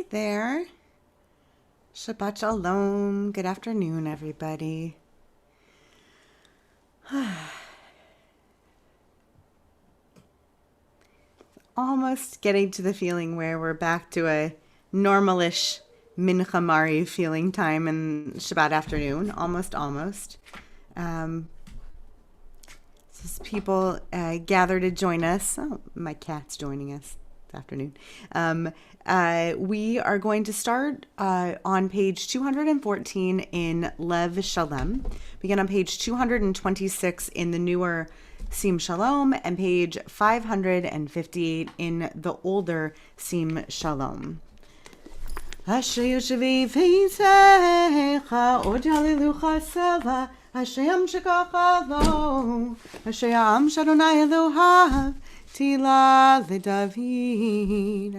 there. Shabbat Shalom. Good afternoon, everybody. Almost getting to the feeling where we're back to a normalish Mincha Mari feeling time in Shabbat afternoon. Almost. As people gather to join us. Oh, my cat's joining us this afternoon. We are going to start on page 214 in Lev Shalem, begin on page 226 in the newer Sim Shalom, and page 558 in the older Sim Shalom. Asher Yoshevei Veisecha Od Halelucha Seva Hashem Shekacha Lo Asher Am Shadonai Elohav Tila LeDavid.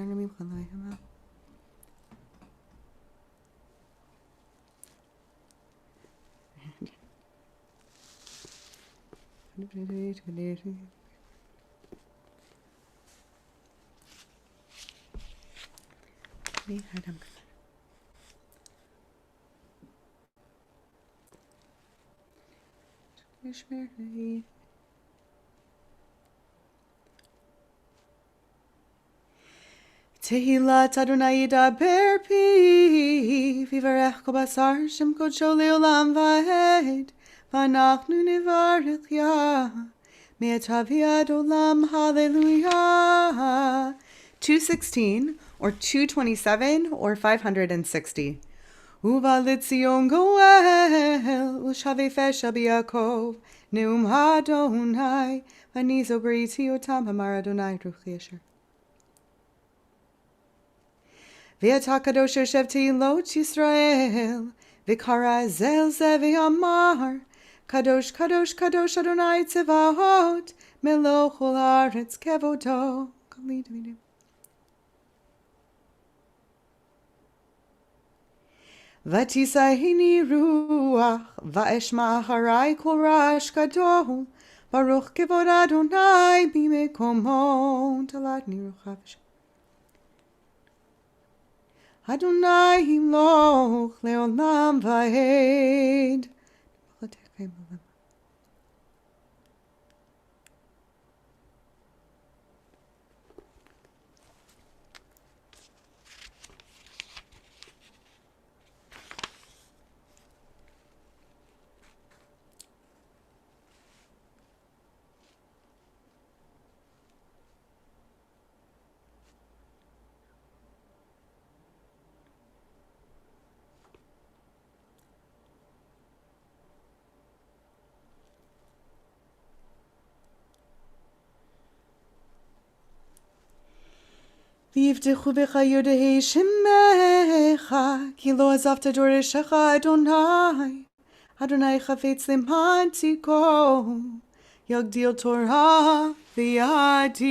Tehillat Adonai yidaber pi vivarech kol basar shem kodsho leolam va'ed v'anachnu nivarech ya me'atav yad olam hallelujah. 216 or 227 or 560. Uva litzion goel ushavefesh Yaakov neum Adonai v'nizo briti otam hamar Adonai ruch yesher. Ve'ata kadosh yoshev teilot Yisrael v'kara zel ze ve'amar kadosh kadosh kadosh Adonai tzevahot meloch ol haaretz kevodo. Vatisahini ruach va'eshma harai kol rash gadol baruch kevod Adonai bimekomo talatni ruchav Adonai himloch leolam va'ed. V'yivtechu b'cha yodehei shemecha ki lo azavta doreshecha Adonai Adonai chafetz lem'an tiko yagdil Torah v'yadir.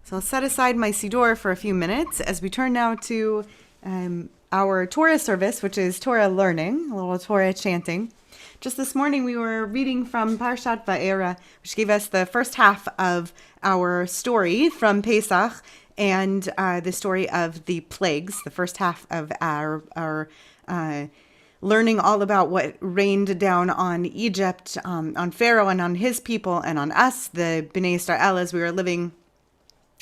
So I'll set aside my siddur for a few minutes as we turn now to our Torah service, which is Torah learning, a little Torah chanting. Just this morning, we were reading from Parshat Va'era, which gave us the first half of our story from Pesach and the story of the plagues, the first half of our learning all about what rained down on Egypt, on Pharaoh and on his people and on us, the Bnei Israel, as we were living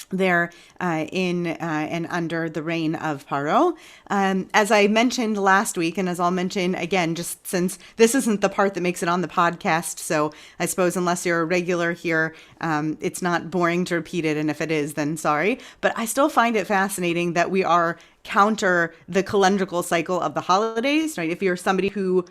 there in and under the reign of Paro. As I mentioned last week, and as I'll mention again, just since this isn't the part that makes it on the podcast, so I suppose unless you're a regular here, it's not boring to repeat it, and if it is, then sorry. But I still find it fascinating that we are counter the calendrical cycle of the holidays, right? If you're somebody who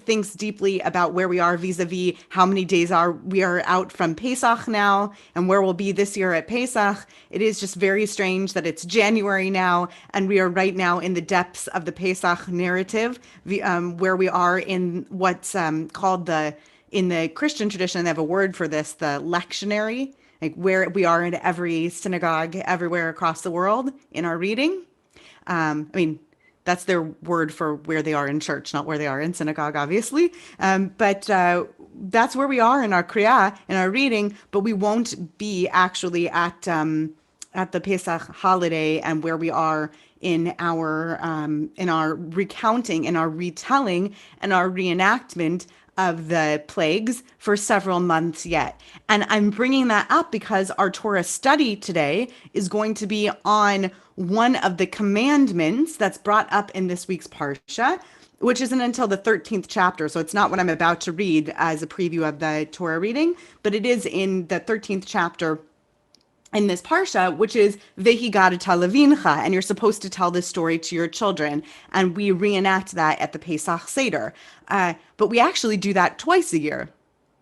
thinks deeply about where we are vis-a-vis how many days we are out from Pesach now and where we'll be this year at Pesach. It is just very strange that it's January now and we are right now in the depths of the Pesach narrative, where we are in what's called in the Christian tradition, they have a word for this, the lectionary, like where we are in every synagogue everywhere across the world in our reading. That's their word for where they are in church, not where they are in synagogue, obviously. But that's where we are in our Kriya, in our reading, but we won't be actually at at the Pesach holiday and where we are in our recounting, in our retelling, and our reenactment of the plagues for several months yet. And I'm bringing that up because our Torah study today is going to be on one of the commandments that's brought up in this week's Parsha, which isn't until the 13th chapter. So it's not what I'm about to read as a preview of the Torah reading, but it is in the 13th chapter in this parsha, which is Vehigadata Levincha, and you're supposed to tell this story to your children. And we reenact that at the Pesach Seder. But we actually do that twice a year,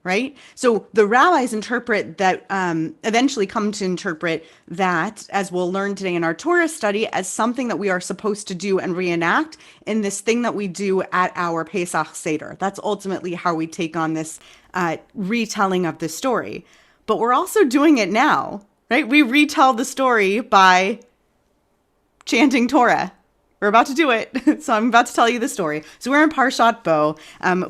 right? So the rabbis interpret that, eventually come to interpret that, as we'll learn today in our Torah study, as something that we are supposed to do and reenact in this thing that we do at our Pesach Seder. That's ultimately how we take on this retelling of the story. But we're also doing it now. Right? We retell the story by chanting Torah. We're about to do it. So I'm about to tell you the story. So we're in Parshat Bo.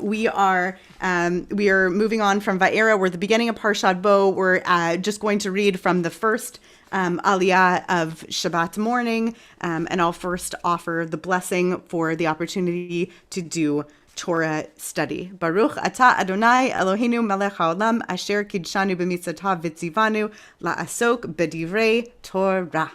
We are moving on from Va'era. We're at the beginning of Parshat Bo. We're just going to read from the first aliyah of Shabbat morning. And I'll first offer the blessing for the opportunity to do Torah study. Baruch atah Adonai Eloheinu melech haolam asher kidshanu b'mitzvotav v'tzivanu la'asok b'divrei Torah.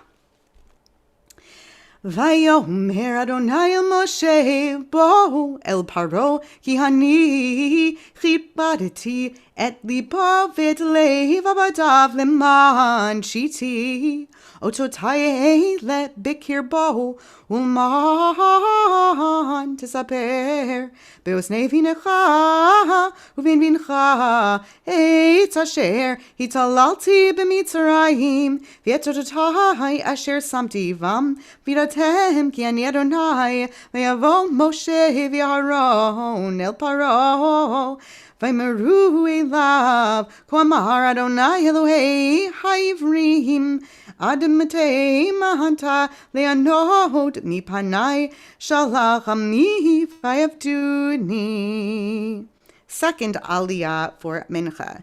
Vayomer Adonai el Moshe bo el Paro ki hani chibadeti et libo v'et lev abadav leman shiti ototaye let bikir bo ulman tisaper beosnei vinecha uvin vincha eitz asher hitalalti b'mitzrayim v'etototai asher samti vam v'iratem ki ani Adonai v'yavo Moshe v'Aaron el Paro v'meru elav ko amar Adonai Elohei ha'ivrim Adamate mahanta leanot mipanai shalach ami vayavduni. Second aliyah for Mincha.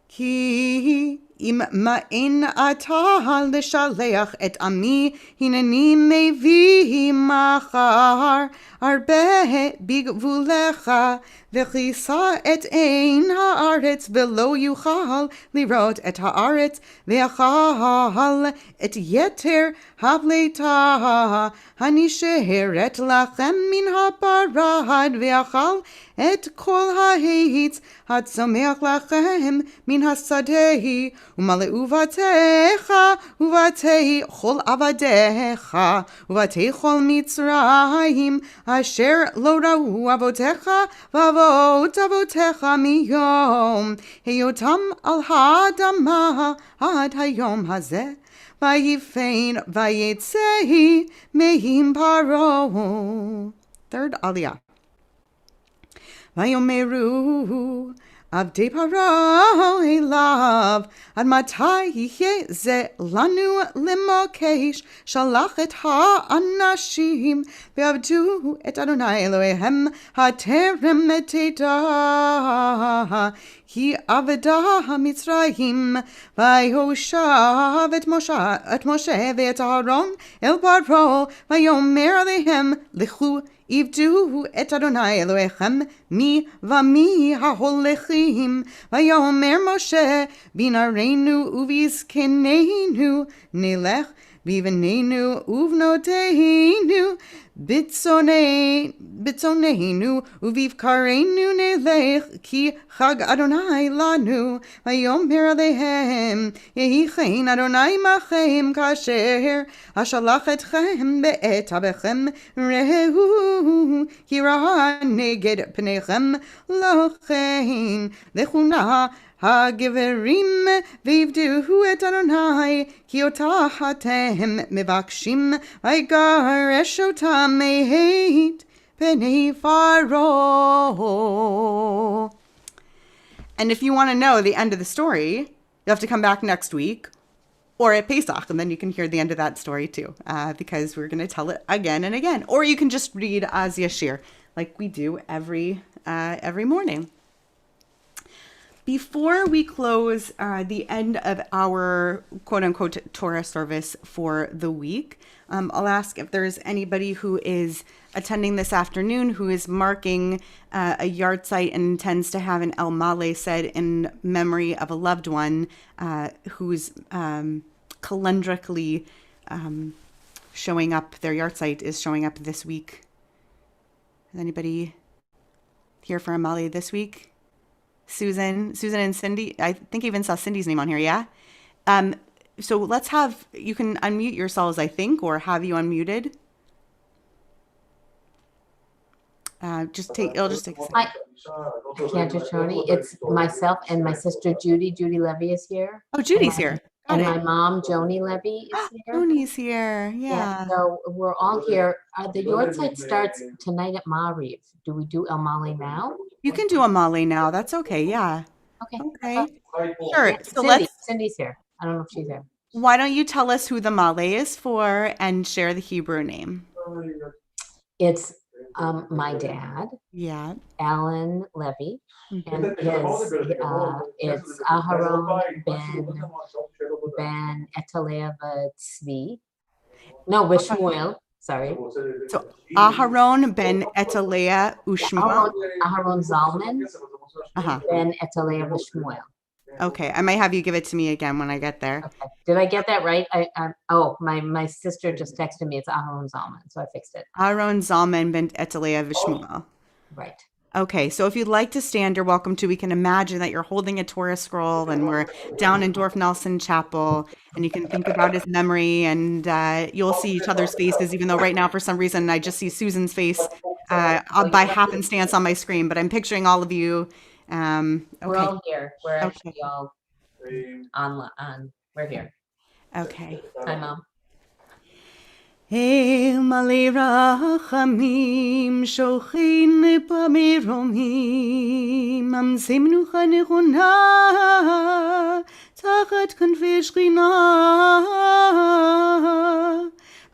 Ki im ma'in ata l'shaleach et ami hineni mevi machar arbe bigvulecha v'chisa et ein haaretz v'lo yuchal lirot et haaretz v'achal et yeter havleta hanisheret lachem min haparad v'achal et kol ha'etz hatzomeach lachem min hasadehi umaleu vatecha uvatei chol avadecha uvatei chol mitzrayim asher lo ra'u avotecha v'avot avotecha miyom heyotam al ha'adama ad hayom hazeh vayifein vayetzehi mehim paro. Third aliyah. Vayomeru Avdei Paro elav ad matai yeh ze lanu limokesh shalach et ha'anashim ve'avdu et Adonai Elohehem haterem et edah ki aveda ha'mitzrayim vayhoshav et Moshe ve'et Aaron el Paro vayomer alehem lichu Ivdu et Adonai Elohechem mi vami haholechim vayomer Moshe binareinu uvizkeneinu nelech vivenenu uvnoteinu bitzoneinu uvivkareinu nelech ki chag Adonai lanu vayomer alehem yehichein Adonai machem kasher ashalach etchem be'et abechem rehu kira neged pnechem lochein lechuna Hageverim vivdu et Adonai ki otahatem mevakshim vaygaresh otam mehet penei faro. And if you want to know the end of the story, you have to come back next week or at Pesach, and then you can hear the end of that story too, because we're going to tell it again and again. Or you can just read Az Yashir like we do every morning. Before we close the end of our quote unquote Torah service for the week, I'll ask if there's anybody who is attending this afternoon who is marking a yard site and intends to have an El Male said in memory of a loved one who's calendrically showing up, their yard site is showing up this week. Is anybody here for a Male this week? Susan and Cindy. I think I even saw Cindy's name on here. Yeah. So let's have, you can unmute yourselves, I think, or have you unmuted? It'll just take a second. Cantor Tony, it's myself and my sister Judy. Judy Levy is here. Oh, Judy's here. Got And it. my mom, Joni Levy, is here. Tony's here. Yeah. So we're all here. The yard site starts tonight at Mariv. Do we do El Male now? You can do a Male now. That's okay. Yeah. Okay. Sure. Yeah, So Cindy's here. I don't know if she's here. why don't you tell us who the Male is for and share the Hebrew name? It's my dad, Yeah. Alan Levy, Mhm. and it's Aharon Ben Etaleva Tzvi. No, Vishmuel. Sorry. So Aharon ben Etalea Ushmuel. Aharon Zalman Uh-huh. Ben Etalea Vishmuel. Okay. I might have you give it to me again when I get there. Okay. Did I get that right? My sister just texted me. It's Aharon Zalman, so I fixed it. Aaron Zalman ben Etalea Vishmuel. Right. Okay, so if you'd like to stand, you're welcome to. We can imagine that you're holding a Torah scroll and we're down in Dorf Nelson Chapel, and you can think about his memory, and you'll see each other's faces, even though right now, for some reason, I just see Susan's face by happenstance on my screen, but I'm picturing all of you. We're Okay, all here. We're Okay. actually all on. We're here. okay. Hi, Mom. Hail Malei Rachamim, Shochin Pamiromim, Mamzei Menucha Nechona, Tachat Kanfei Shechina,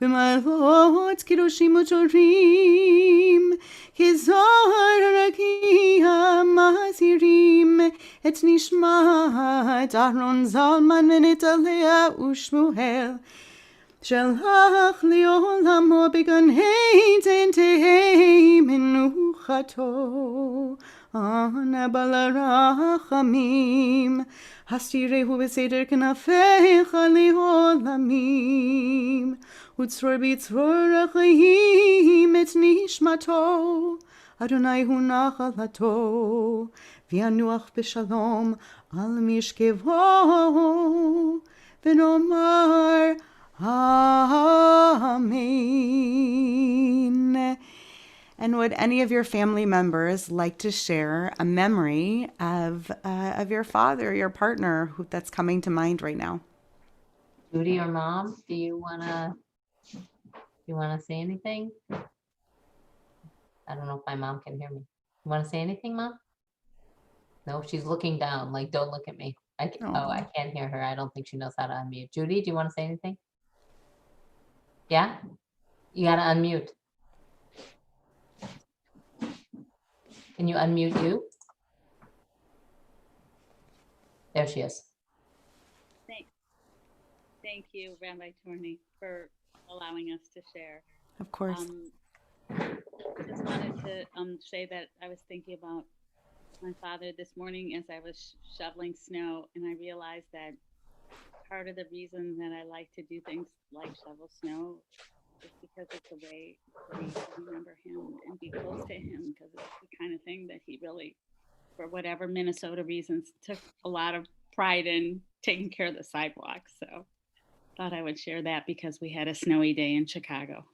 B'malvot Kedoshim Utorim, Kizor Rakia Mazirim, Et Nishmat Aharon Zalman V'Netalea Ushmuel, שלח לעולמו בגן תהי מנוחתו, אנא בעל הרחמים, הסתירהו בסתר כנפיך לעולמים, וצרור בצרור החיים את נשמתו, אדוני הוא נחלתו, וינוח בשלום על משכבו, ונאמר Amen. And would any of your family members like to share a memory of your father, your partner, that's coming to mind right now? Judy or Mom, do you wanna say anything? I don't know if my mom can hear me. You wanna say anything, Mom? No, she's looking down. Like, don't look at me. I can't hear her. I don't think she knows how to unmute. Judy, do you want to say anything? Yeah? You gotta unmute. Can you unmute you? There she is. Thank you, Rabbi Torney, for allowing us to share. Of course. Just wanted to say that I was thinking about my father this morning as I was shoveling snow, and I realized that part of the reason that I like to do things like shovel snow is because it's a way for me to remember him and be close to him, because it's the kind of thing that he really, for whatever Minnesota reasons, took a lot of pride in taking care of the sidewalks. So thought I would share that because we had a snowy day in Chicago.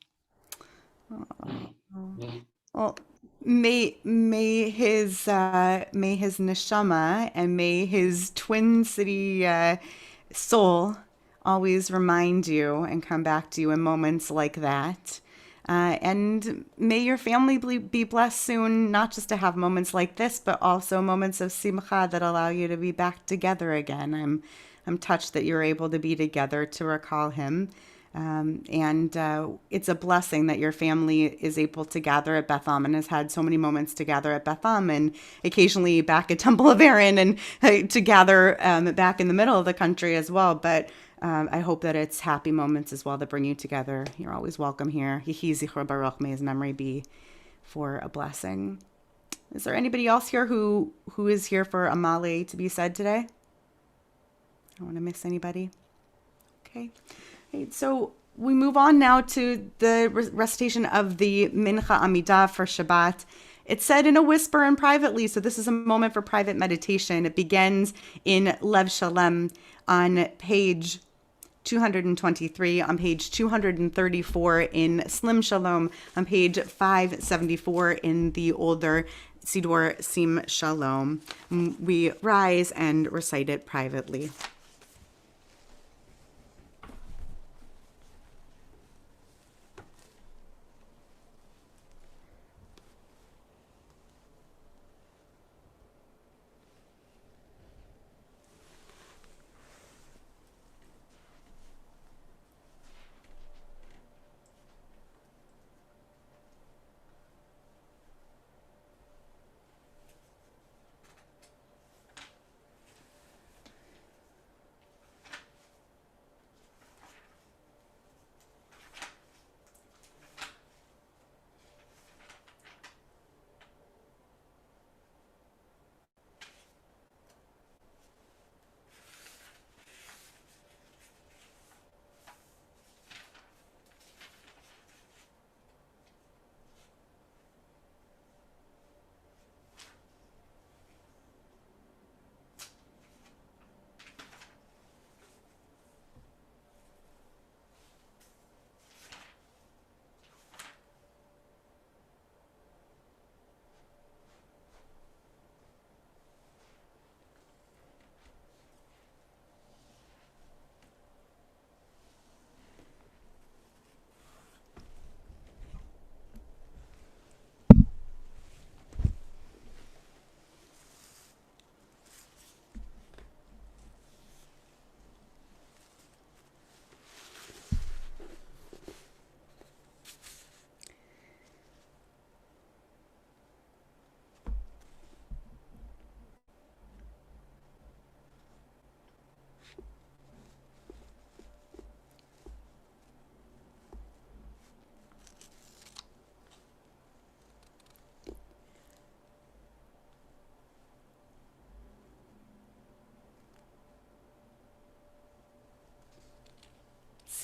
Well, may his neshama and may his Twin City soul always remind you and come back to you in moments like that. And may your family be blessed soon, not just to have moments like this, but also moments of simcha that allow you to be back together again. I'm touched that you're able to be together to recall him. It's a blessing that your family is able to gather at Betham and has had so many moments to gather at Betham and occasionally back at Temple of Aaron and to gather back in the middle of the country as well. But I hope that it's happy moments as well that bring you together. You're always welcome here. Yehi Zichro Baruch, may his memory be for a blessing. Is there anybody else here who is here for Amale to be said today? I don't want to miss anybody. Okay. Right, so we move on now to the recitation of the Mincha Amidah for Shabbat. It's said in a whisper and privately, so this is a moment for private meditation. It begins in Lev Shalem on page 223, on page 234 in Slim Shalom, on page 574 in the older Siddur Sim Shalom. We rise and recite it privately.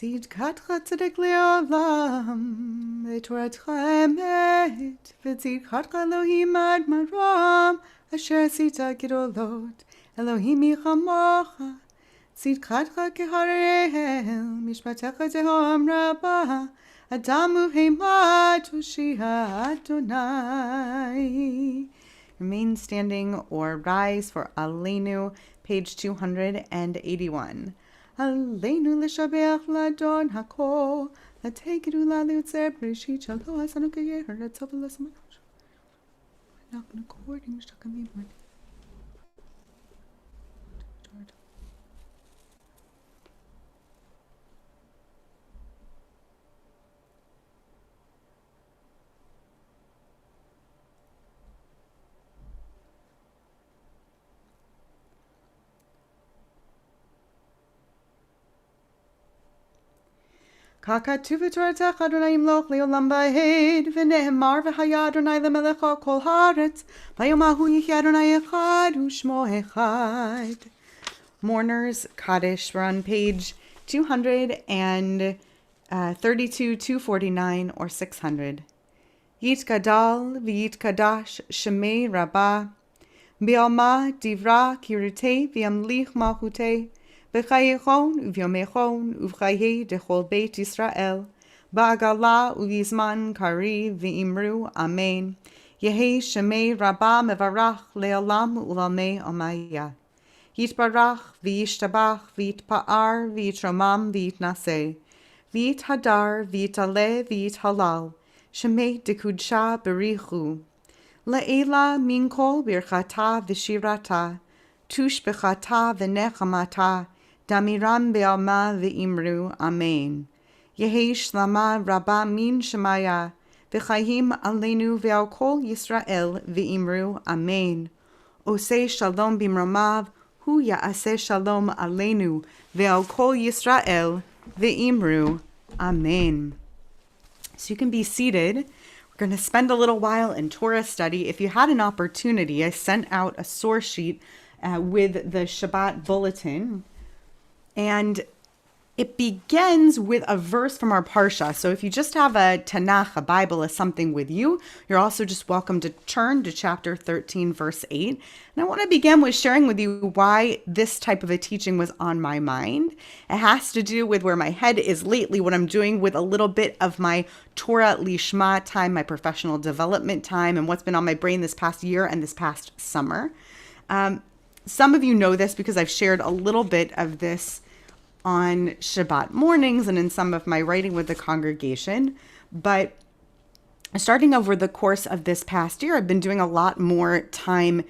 צדקתך צדק לעולם, ותורתך אמת, וצדקתך אלוהים עד מרום, אשר עשית גדולות, אלוהים מי כמוך, צדקתך כהראל, משפטך תהום רבה, אדם ובהמה תושיע אדוני. Remain standing or rise for Aleinu, page 281. Aleinu l'shabech l'adon hakol, l'tegidu l'alutzer b'rishit shalo asanu keyer l'tzov l'samash. Not according to commandment. ככתוב בתורתך אדוני ימלוך לעולם ועד ונאמר והיה אדוני למלך על כל הארץ ביום ההוא יחיה אדוני אחד ושמו אחד. Mourners Kaddish, we're on page 232, 249 or 600. Yitgadal v'yitkadash shemei rabbah bi'alma divra kirutei v'yamlich malchutei B'chayichon uvyomechon uvchaye dechol Beit Yisrael ba'agala uvizman kari v'imru amen Yehi shemei rabba mevarach le'olam u'lamei omaya Yitbarach v'yishtabach v'yitpa'ar v'yitromam v'yitnaseh v'yithadar v'yitale v'yithalal shemei dekudsha berichu le'ela min kol birchata v'shirata tush b'chata v'nechamata Damiram be'alma ve'imru, amen. Yehi shlama rabba min shemaya, v'chayim aleinu ve'al kol Yisrael v'imru amen. Oseh shalom bimromav, hu ya'aseh shalom aleinu ve'al kol Yisrael v'imru amen. So you can be seated. We're going to spend a little while in Torah study. If you had an opportunity, I sent out a source sheet with the Shabbat bulletin, and it begins with a verse from our Parsha. So if you just have a Tanakh, a Bible, as something with you, you're also just welcome to turn to chapter 13, verse 8. And I want to begin with sharing with you why this type of a teaching was on my mind. It has to do with where my head is lately, what I'm doing with a little bit of my Torah Lishma time, my professional development time, and what's been on my brain this past year and this past summer. Some of you know this because I've shared a little bit of this on Shabbat mornings and in some of my writing with the congregation. But starting over the course of this past year, I've been doing a lot more time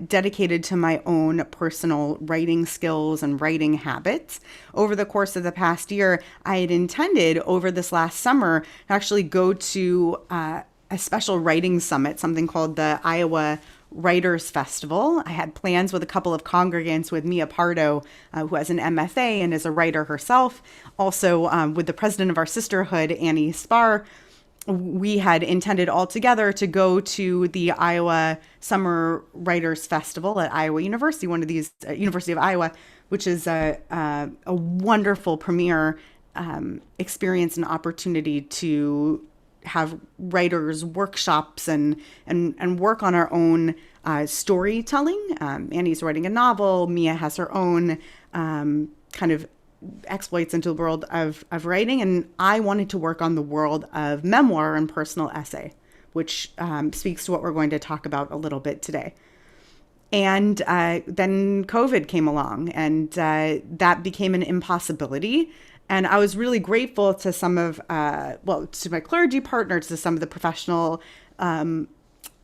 dedicated to my own personal writing skills and writing habits. Over the course of the past year, I had intended over this last summer to actually go to a special writing summit, something called the Iowa Writers Festival. I had plans with a couple of congregants, with Minha, who has an MFA and is a writer herself. Also with the president of our sisterhood, Annie Spar. We had intended all together to go to the Iowa Summer Writers Festival at Iowa University, one of these, University of Iowa, which is a wonderful premier experience and opportunity to have writers workshops and work on our own storytelling. Annie's writing a novel. Minha has her own kind of exploits into the world of writing. And I wanted to work on the world of memoir and personal essay, which speaks to what we're going to talk about a little bit today. And then COVID came along, and that became an impossibility. And I was really grateful to some of, to my clergy partners, to some of the professional, to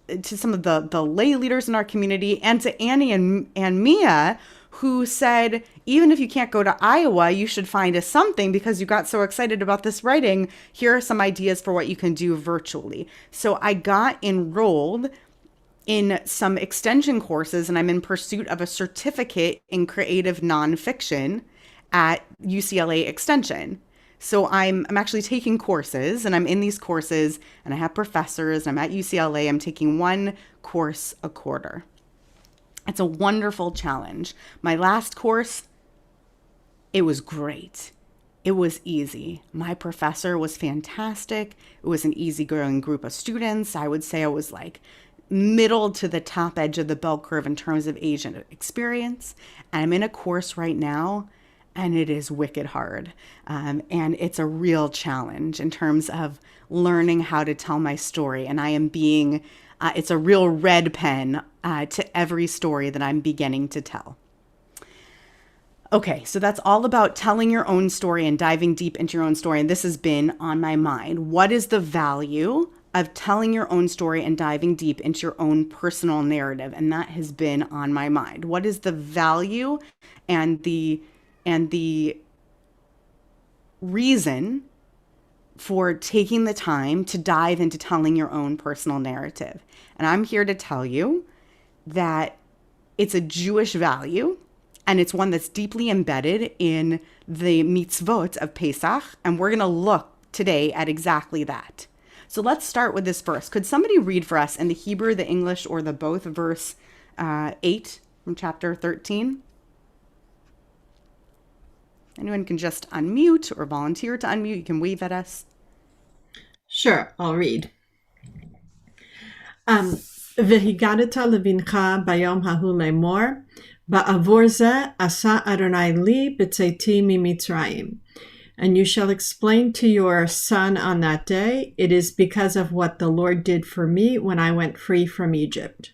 some of the lay leaders in our community, and to Annie and Minha, who said, even if you can't go to Iowa, you should find us something because you got so excited about this writing. Here are some ideas for what you can do virtually. So I got enrolled in some extension courses, and I'm in pursuit of a certificate in creative nonfiction at UCLA Extension. So I'm actually taking courses, and I'm in these courses, and I have professors, and I'm at UCLA. I'm taking one course a quarter. It's a wonderful challenge. My last course, it was great. It was easy. My professor was fantastic. It was an easygoing group of students. I would say I was like middle to the top edge of the bell curve in terms of age and experience. And I'm in a course right now, and it is wicked hard. And it's a real challenge in terms of learning how to tell my story. And I am being, it's a real red pen to every story that I'm beginning to tell. Okay, so that's all about telling your own story and diving deep into your own story. And this has been on my mind. What is the value of telling your own story and diving deep into your own personal narrative? And that has been on my mind. What is the value and the reason for taking the time to dive into telling your own personal narrative? And I'm here to tell you that it's a Jewish value, and it's one that's deeply embedded in the mitzvot of Pesach. And we're going to look today at exactly that. So let's start with this verse. Could somebody read for us in the Hebrew, the English, or the both, verse 8 from chapter 13? Anyone can just unmute or volunteer to unmute. You can wave at us. Sure, I'll read. והגדת לבנך ביום ההוא לאמור, בעבור זה עשה אדוני לי בצאתי ממצרים. And you shall explain to your son on that day, it is because of what the Lord did for me when I went free from Egypt.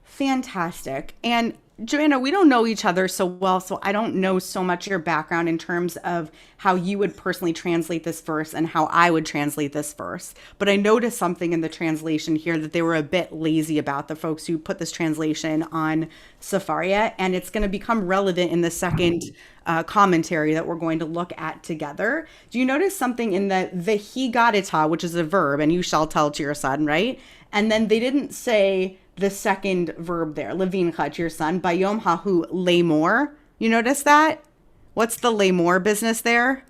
Fantastic. And Joanna, we don't know each other so well, so I don't know so much your background in terms of how you would personally translate this verse and how I would translate this verse. But I noticed something in the translation here that they were a bit lazy about, the folks who put this translation on Safaria, and it's going to become relevant in the second commentary that we're going to look at together. Do you notice something in the vehigarita, which is a verb, and you shall tell to your son, right? And then they didn't say the second verb there, levincha, to your son, bayom hahu lemor. You notice that? What's the lemor business there?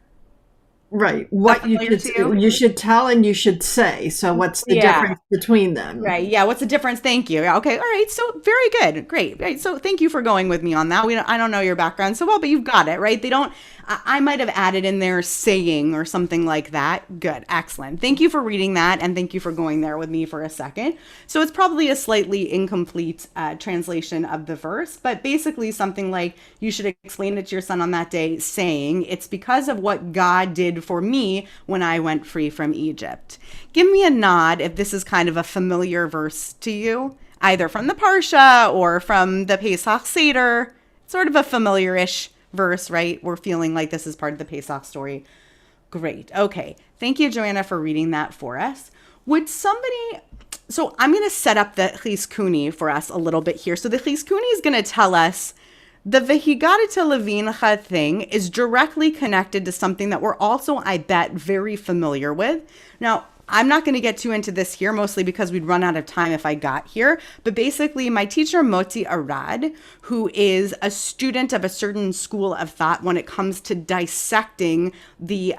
Right. What familiar to you? you should tell and you should say. So what's the Yeah. difference between them? Right. Yeah. What's the difference? Thank you. Yeah, okay. All right. So very good. Great. Right. So thank you for going with me on that. I don't know your background so well, but you've got it, right? They don't, I might have added in there saying or something like that. Good. Excellent. Thank you for reading that. And thank you for going there with me for a second. So it's probably a slightly incomplete translation of the verse, but basically something like you should explain it to your son on that day saying it's because of what God did for me when I went free from Egypt. Give me a nod if this is kind of a familiar verse to you, either from the Parsha or from the Pesach Seder. Sort of a familiar-ish verse, right? We're feeling like this is part of the Pesach story. Great. Okay. Thank you, Joanna, for reading that for us. Would somebody... So I'm going to set up the Chizkuni for us a little bit here. So the Chizkuni is going to tell us the Vehigarita Levincha thing is directly connected to something that we're also, I bet, very familiar with. Now, I'm not going to get too into this here, mostly because we'd run out of time if I got here. But basically, my teacher, Moti Arad, who is a student of a certain school of thought when it comes to dissecting the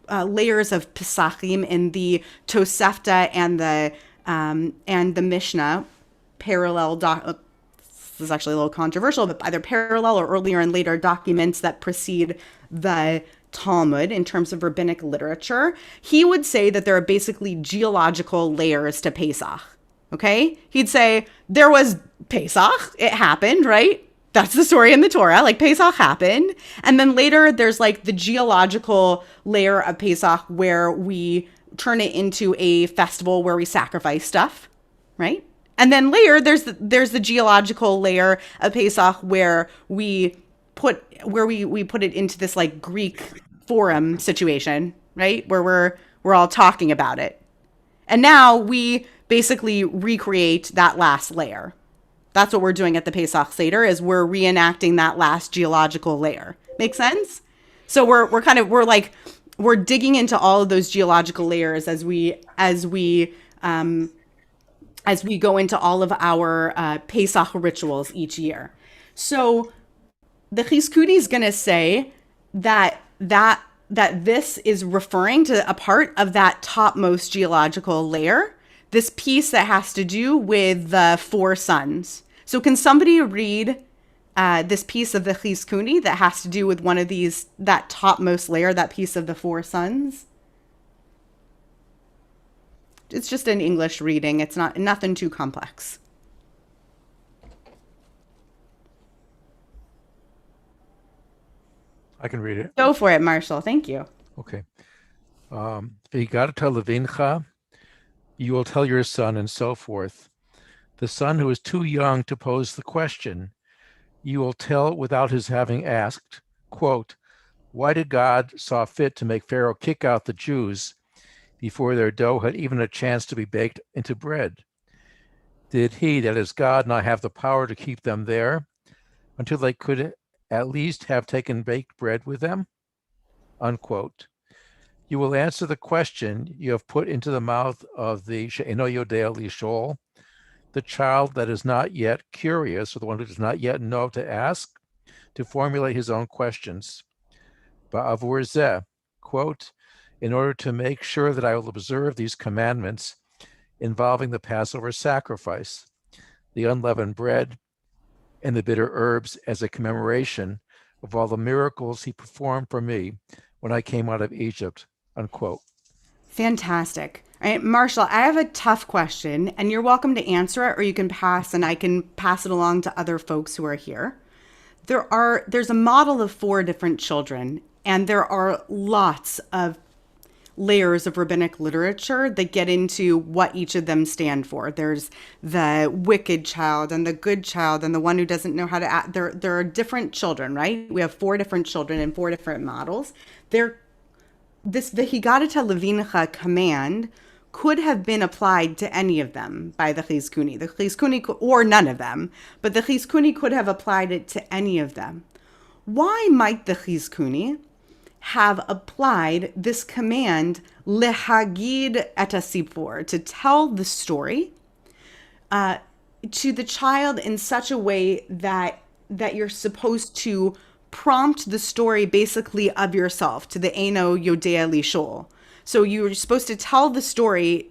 layers of Pesachim in the Tosefta and the Mishnah, this is actually a little controversial, but either parallel or earlier and later documents that precede the Talmud in terms of rabbinic literature, he would say that there are basically geological layers to Pesach. Okay? He'd say there was Pesach, it happened, right? That's the story in the Torah, like Pesach happened. And then later there's like the geological layer of Pesach where we turn it into a festival where we sacrifice stuff, right? And then later there's the geological layer of Pesach where we put it into this like Greek forum situation, right? Where we're all talking about it. And now we basically recreate that last layer. That's what we're doing at the Pesach Seder is we're reenacting that last geological layer. Make sense? So we're digging into all of those geological layers as we go into all of our Pesach rituals each year. So the Chizkuni is going to say that this is referring to a part of that topmost geological layer, this piece that has to do with the four sons. So can somebody read this piece of the Chizkuni that has to do with one of these, that topmost layer, that piece of the four sons? It's just an English reading. It's nothing too complex. I can read it. Go for it, Marshall. Thank you. Okay. Vehigarita levincha, you will tell your son, and so forth. The son who is too young to pose the question, you will tell without his having asked, quote, why did God saw fit to make Pharaoh kick out the Jews before their dough had even a chance to be baked into bread? Did he, that is God, not have the power to keep them there until they could at least have taken baked bread with them? Unquote. You will answer the question you have put into the mouth of the She'eno Yodea Lishol, the child that is not yet curious, or the one who does not yet know to ask, to formulate his own questions. Ba'avur zeh, quote, in order to make sure that I will observe these commandments involving the Passover sacrifice, the unleavened bread, and the bitter herbs as a commemoration of all the miracles he performed for me when I came out of Egypt, unquote. Fantastic. All right, Marshall, I have a tough question, and you're welcome to answer it, or you can pass, and I can pass it along to other folks who are here. There's a model of 4 different children, and there are lots of layers of rabbinic literature that get into what each of them stand for. There's the wicked child and the good child and the one who doesn't know how to act. There are different children, right? We have 4 different children and 4 different models. This Vehigarita Levincha command could have been applied to any of them by the Chizkuni. The Chizkuni, or none of them, but the Chizkuni could have applied it to any of them. Why might the Chizkuni have applied this command, lehagid et asipur, to tell the story to the child in such a way that you're supposed to prompt the story basically of yourself, to the Eino Yodea Lishol. So you're supposed to tell the story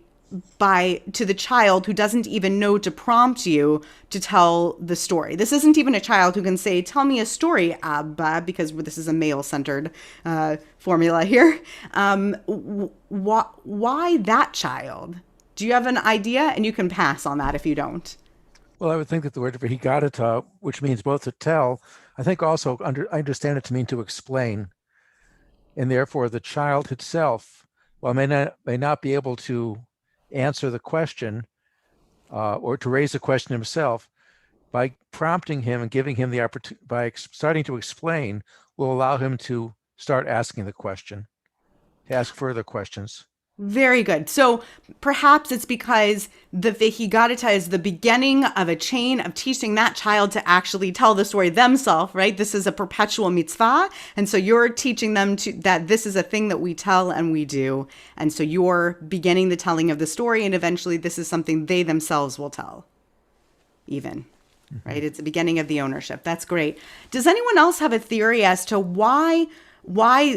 to the child who doesn't even know to prompt you to tell the story. This isn't even a child who can say, tell me a story, Abba, because this is a male-centered formula here. Why that child? Do you have an idea? And you can pass on that if you don't. Well, I would think that the word vehigarita, which means both to tell, I think also I understand it to mean to explain. And therefore the child itself, while may not be able to answer the question or to raise the question himself, by prompting him and giving him the opportunity, by starting to explain, will allow him to start asking the question, to ask further questions. Very good. So perhaps it's because the Vehigarita is the beginning of a chain of teaching that child to actually tell the story themselves, right? This is a perpetual mitzvah. And so you're teaching them that this is a thing that we tell and we do. And so you're beginning the telling of the story. And eventually this is something they themselves will tell even, right? It's the beginning of the ownership. That's great. Does anyone else have a theory as to why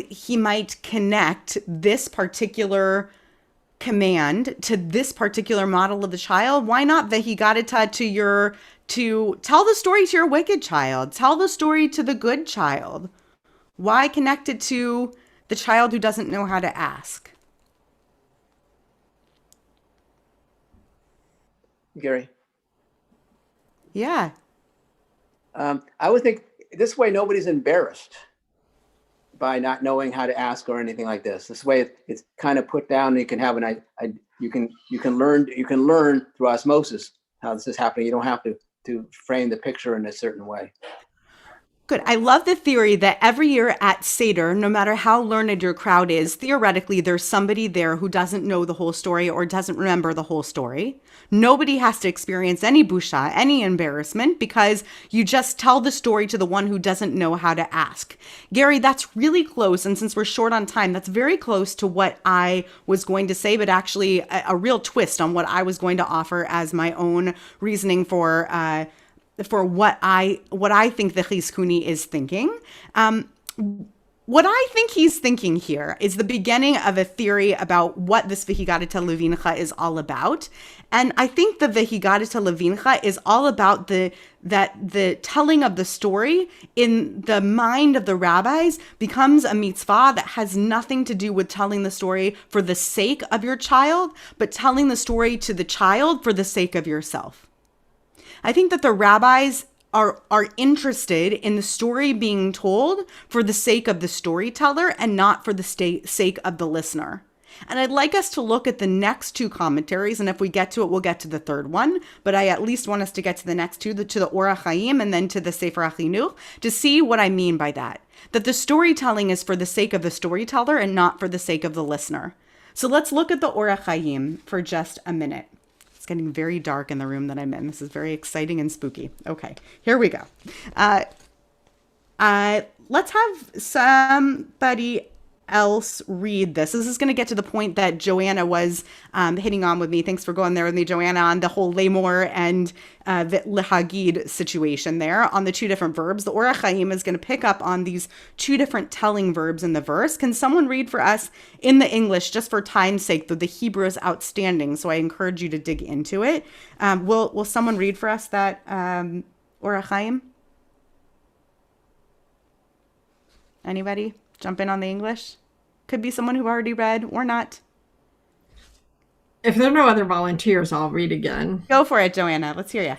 he might connect this particular command to this particular model of the child? Why not Vehigarita to tell the story to your wicked child, tell the story to the good child? Why connect it to the child who doesn't know how to ask? Gary? Yeah. I would think this way nobody's embarrassed by not knowing how to ask or anything like this. This way it's kind of put down, and you can have you can learn through osmosis how this is happening. You don't have to frame the picture in a certain way. Good. I love the theory that every year at Seder, no matter how learned your crowd is, theoretically, there's somebody there who doesn't know the whole story or doesn't remember the whole story. Nobody has to experience any busha, any embarrassment, because you just tell the story to the one who doesn't know how to ask. Gary, that's really close. And since we're short on time, that's very close to what I was going to say, but actually a real twist on what I was going to offer as my own reasoning for what I think the Chizkuni is thinking. What I think he's thinking here is the beginning of a theory about what this Vehigarita Levincha is all about. And I think the Vehigarita Levincha is all about the telling of the story in the mind of the rabbis becomes a mitzvah that has nothing to do with telling the story for the sake of your child, but telling the story to the child for the sake of yourself. I think that the rabbis are interested in the story being told for the sake of the storyteller and not for the sake of the listener. And I'd like us to look at the next 2 commentaries, and if we get to it, we'll get to the third one. But I at least want us to get to the next 2, to the Orach Chaim and then to the Sefer HaChinuch, to see what I mean by that. That the storytelling is for the sake of the storyteller and not for the sake of the listener. So let's look at the Orach Chaim for just a minute. It's getting very dark in the room that I'm in. This is very exciting and spooky. Okay, here we go. Let's have somebody else read this. This is going to get to the point that Joanna was hitting on with me. Thanks for going there with me, Joanna, on the whole lemor and lehagid situation there on the 2 different verbs. The Orach Chaim is going to pick up on these 2 different telling verbs in the verse. Can someone read for us in the English, just for time's sake, though the Hebrew is outstanding, so I encourage you to dig into it. Will someone read for us that Orach Chaim? Anybody? Jump in on the English. Could be someone who already read or not. If there are no other volunteers, I'll read again. Go for it, Joanna. Let's hear you.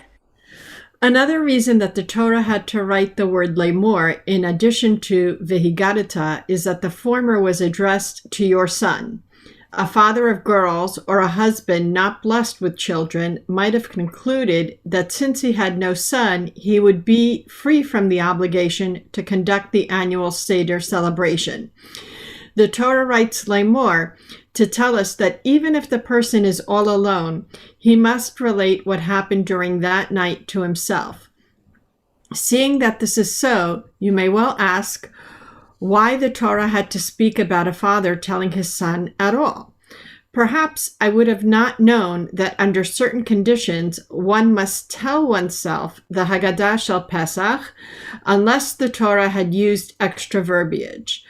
Another reason that the Torah had to write the word lemor in addition to Vehigarita is that the former was addressed to your son. A father of girls or a husband not blessed with children might have concluded that since he had no son, he would be free from the obligation to conduct the annual Seder celebration. The Torah writes Lemor to tell us that even if the person is all alone, he must relate what happened during that night to himself. Seeing that this is so, you may well ask why the Torah had to speak about a father telling his son at all. Perhaps I would have not known that under certain conditions one must tell oneself the Haggadah Shel Pesach unless the Torah had used extra verbiage.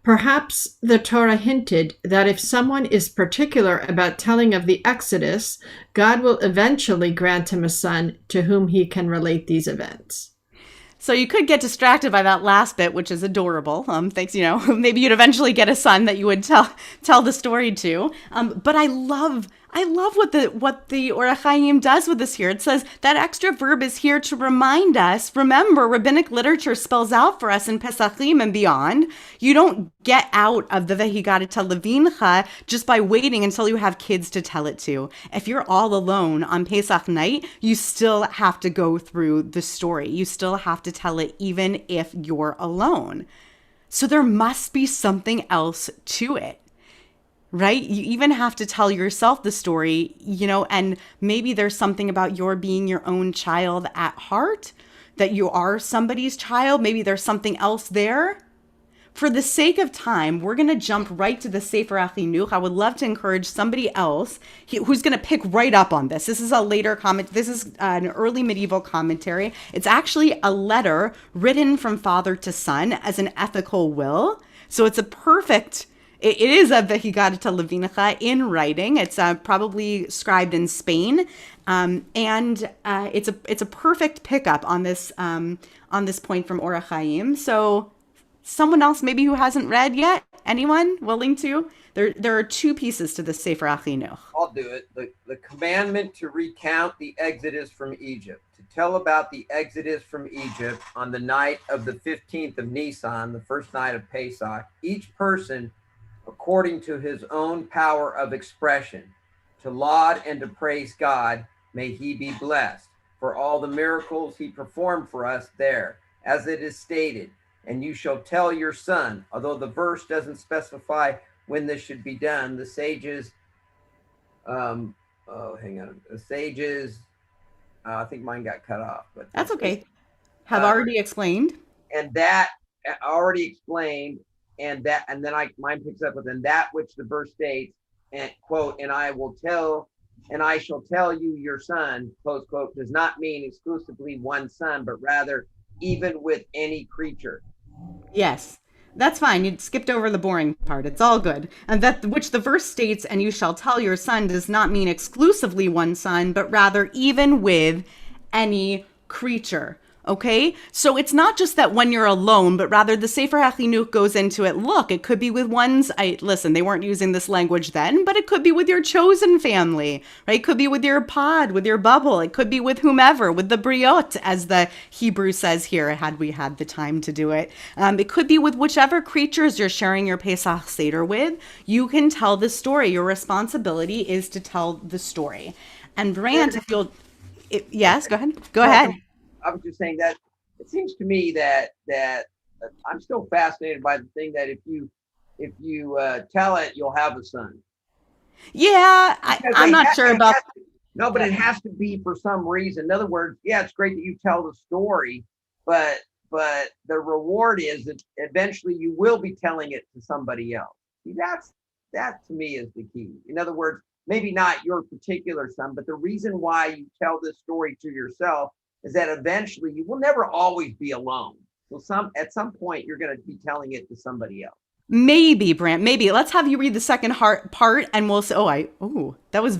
Perhaps the Torah hinted that if someone is particular about telling of the Exodus, God will eventually grant him a son to whom he can relate these events. So you could get distracted by that last bit, which is adorable. Thanks, maybe you'd eventually get a son that you would tell the story to. But I love what the Or HaChaim does with this here. It says that extra verb is here to remind us. Remember, rabbinic literature spells out for us in Pesachim and beyond. You don't get out of the Vehigata Levincha just by waiting until you have kids to tell it to. If you're all alone on Pesach night, you still have to go through the story. You still have to tell it even if you're alone. So there must be something else to it. Right? You even have to tell yourself the story, and maybe there's something about your being your own child at heart, that you are somebody's child. Maybe there's something else there. For the sake of time, we're going to jump right to the Sefer HaChinuch. I would love to encourage somebody else who's going to pick right up on this. This is a later comment. This is an early medieval commentary. It's actually a letter written from father to son as an ethical will. So it's a perfect... It is a Vehigata Levincha in writing. It's probably scribed in Spain, and it's a perfect pickup on this point from Or HaChaim. So, someone else maybe who hasn't read yet, anyone willing to? There are two pieces to the Sefer HaChinuch. I'll do it. The commandment to recount the Exodus from Egypt, to tell about the Exodus from Egypt on the night of the 15th of Nisan, the first night of Pesach. Each person, according to his own power of expression, to laud and to praise God, may he be blessed for all the miracles he performed for us there, as it is stated, and you shall tell your son. Although the verse doesn't specify when this should be done, the sages, I think mine got cut off, but that's okay. Have already explained. And that already explained. And then mine picks up with, and that which the verse states, and quote, and I shall tell you your son, close quote, does not mean exclusively one son, but rather even with any creature. Yes, that's fine. You skipped over the boring part. It's all good. And that which the verse states, and you shall tell your son, does not mean exclusively one son, but rather even with any creature. Okay, so it's not just that when you're alone, but rather the Sefer HaChinuch goes into it. Look, it could be with listen, they weren't using this language then, but it could be with your chosen family, right? It could be with your pod, with your bubble. It could be with whomever, with the briot, as the Hebrew says here, had we had the time to do it. It could be with whichever creatures you're sharing your Pesach Seder with. You can tell the story. Your responsibility is to tell the story. And Brant, if you'll, yes, go ahead. Go ahead. I was just saying that it seems to me that I'm still fascinated by the thing that if you tell it, you'll have a son. Yeah, I'm not sure about. No, but it has to be for some reason. In other words, yeah, it's great that you tell the story, but the reward is that eventually you will be telling it to somebody else. See, that to me is the key. In other words, maybe not your particular son, but the reason why you tell this story to yourself is that eventually you will never always be alone. So at some point you're going to be telling it to somebody else. Maybe, Brant, maybe. Let's have you read the second part and we'll say, that was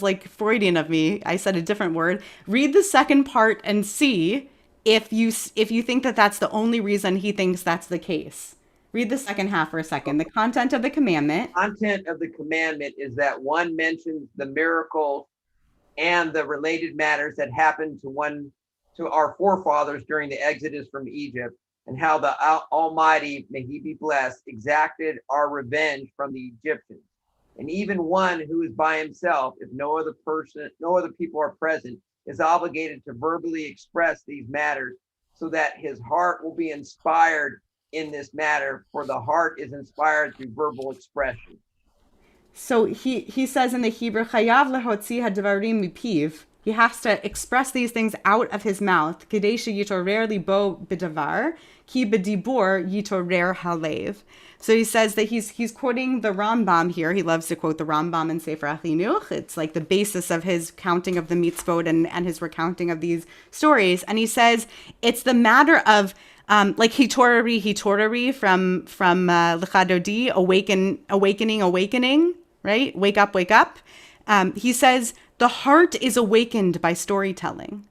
like Freudian of me. I said a different word. Read the second part and see if you think that that's the only reason he thinks that's the case. Read the second half for a second. The content of the commandment. Content of the commandment is that one mentions the miracles and the related matters that happened to our forefathers during the Exodus from Egypt. and how the Almighty, may he be blessed, exacted our revenge from the Egyptians. And even one who is by himself, if no other people are present, is obligated to verbally express these matters so that his heart will be inspired in this matter, for the heart is inspired through verbal expression. So he says in the Hebrew, Chayav lehotzi hadvarim mipiv. He has to express these things out of his mouth. Kedei sheyitorer libo b'davar, ki b'dibur yitorer halev. So he says that he's quoting the Rambam here. He loves to quote the Rambam in Sefer HaChinuch. It's like the basis of his counting of the mitzvot and his recounting of these stories. And he says it's the matter of like hitorari from Lecha Dodi, awakening, right? Wake up. He says the heart is awakened by storytelling.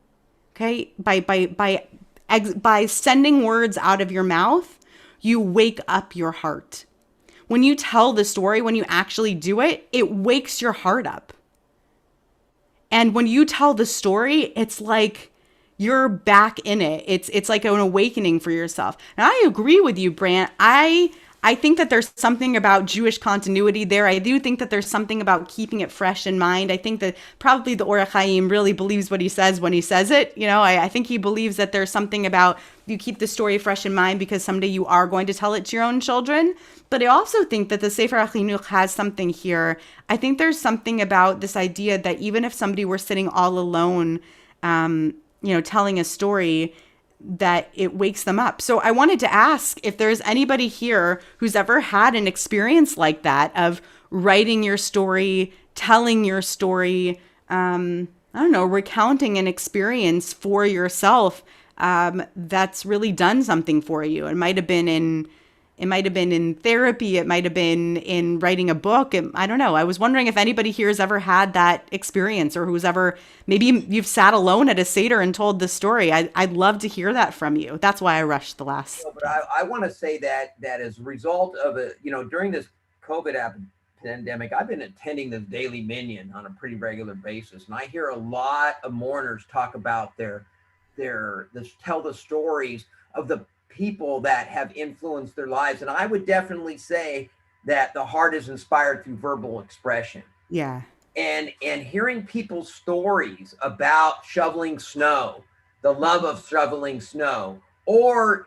Okay, by sending words out of your mouth, you wake up your heart. When you tell the story, when you actually do it, it wakes your heart up. And when you tell the story, it's like you're back in it. It's like an awakening for yourself. And I agree with you, Brant. I think that there's something about Jewish continuity there. I do think that there's something about keeping it fresh in mind. I think that probably the Orach Chaim really believes what he says when he says it. You know, I think he believes that there's something about you keep the story fresh in mind because someday you are going to tell it to your own children. But I also think that the Sefer HaChinuch has something here. I think there's something about this idea that even if somebody were sitting all alone, telling a story, that it wakes them up. So I wanted to ask if there's anybody here who's ever had an experience like that of writing your story, telling your story, recounting an experience for yourself that's really done something for you. It might have been in therapy. It might have been in writing a book. I don't know. I was wondering if anybody here has ever had that experience or who's ever, maybe you've sat alone at a Seder and told the story. I'd love to hear that from you. That's why I rushed the last. But I want to say that as a result of during this COVID pandemic, I've been attending the daily Minyan on a pretty regular basis. And I hear a lot of mourners talk about tell the stories of the people that have influenced their lives. And I would definitely say that the heart is inspired through verbal expression. Yeah. And hearing people's stories about shoveling snow, the love of shoveling snow, or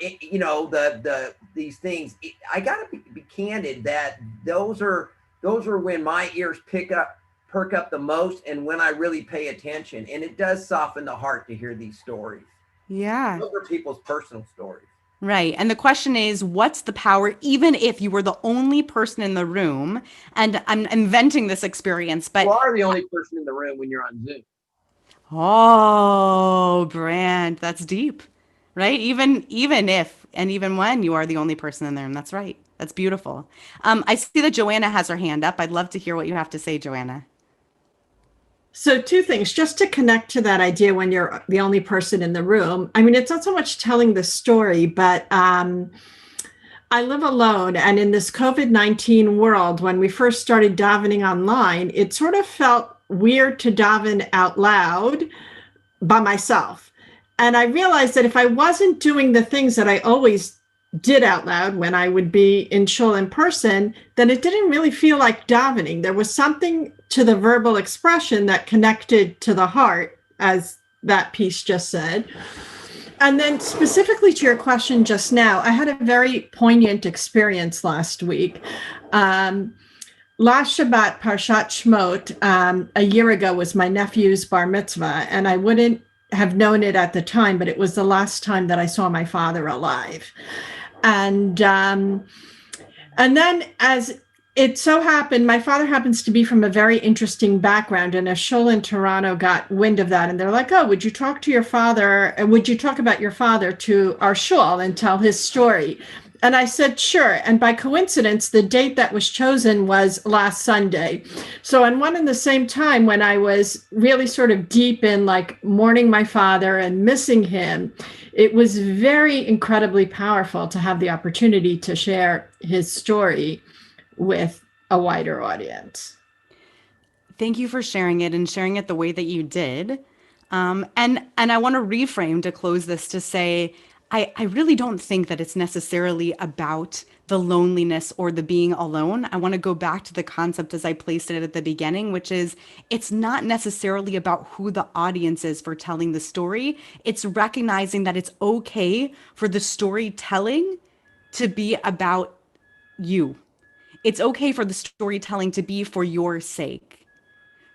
these things, I gotta be candid that those are when my ears perk up the most, and when I really pay attention. And it does soften the heart to hear these stories. Yeah. Those are people's personal stories. Right. And the question is, what's the power, even if you were the only person in the room? And I'm inventing this experience, but you are the only person in the room when you're on Zoom. Oh, Brand, that's deep, right? Even if, and even when you are the only person in the room. That's right. That's beautiful. I see that Joanna has her hand up. I'd love to hear what you have to say, Joanna. So two things, just to connect to that idea when you're the only person in the room. I mean, it's not so much telling the story, but I live alone. And in this COVID-19 world, when we first started davening online, it sort of felt weird to daven out loud by myself. And I realized that if I wasn't doing the things that I always did out loud when I would be in shul in person, then it didn't really feel like davening. There was something to the verbal expression that connected to the heart, as that piece just said. And then specifically to your question just now, I had a very poignant experience last week. Last Shabbat, Parshat Shmot, a year ago, was my nephew's bar mitzvah, and I wouldn't have known it at the time, but it was the last time that I saw my father alive. And then, as it so happened, my father happens to be from a very interesting background, and a shul in Toronto got wind of that, and they're like, "Oh, would you talk to your father? And would you talk about your father to our shul and tell his story?" And I said, sure. And by coincidence, the date that was chosen was last Sunday. So on one and the same time, when I was really sort of deep in like mourning my father and missing him, it was very incredibly powerful to have the opportunity to share his story with a wider audience. Thank you for sharing it and sharing it the way that you did. And I want to reframe to close this to say, I really don't think that it's necessarily about the loneliness or the being alone. I want to go back to the concept as I placed it at the beginning, which is it's not necessarily about who the audience is for telling the story. It's recognizing that it's okay for the storytelling to be about you. It's okay for the storytelling to be for your sake.